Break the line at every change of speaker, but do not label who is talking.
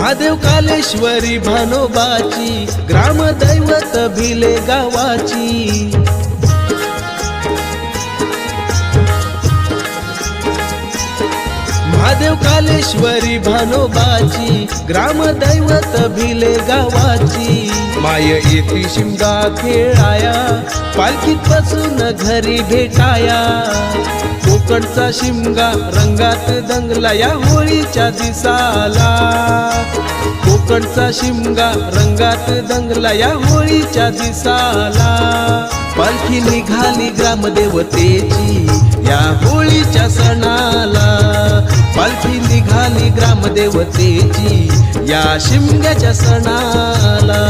महादेव कालेश्वरी भानोबाची ग्रामदैवत भिले गावाची। महादेव कालेश्वरी भानोबाची ग्रामदैवत भिले गावाची। माय येती शिमगा खेळाया पालखीत बसून घरी भेटाया। कोकणचा शिमगा रंगात दंगला या होळीच्या दिसाला। कोकणचा शिमगा रंगात दंगला या होळीच्या दिसाला। पालखी निघाली ग्रामदेवतेची या होळीच्या सणाला। पालखी निघाली ग्रामदेवतेची या शिमग्याच्या सणाला।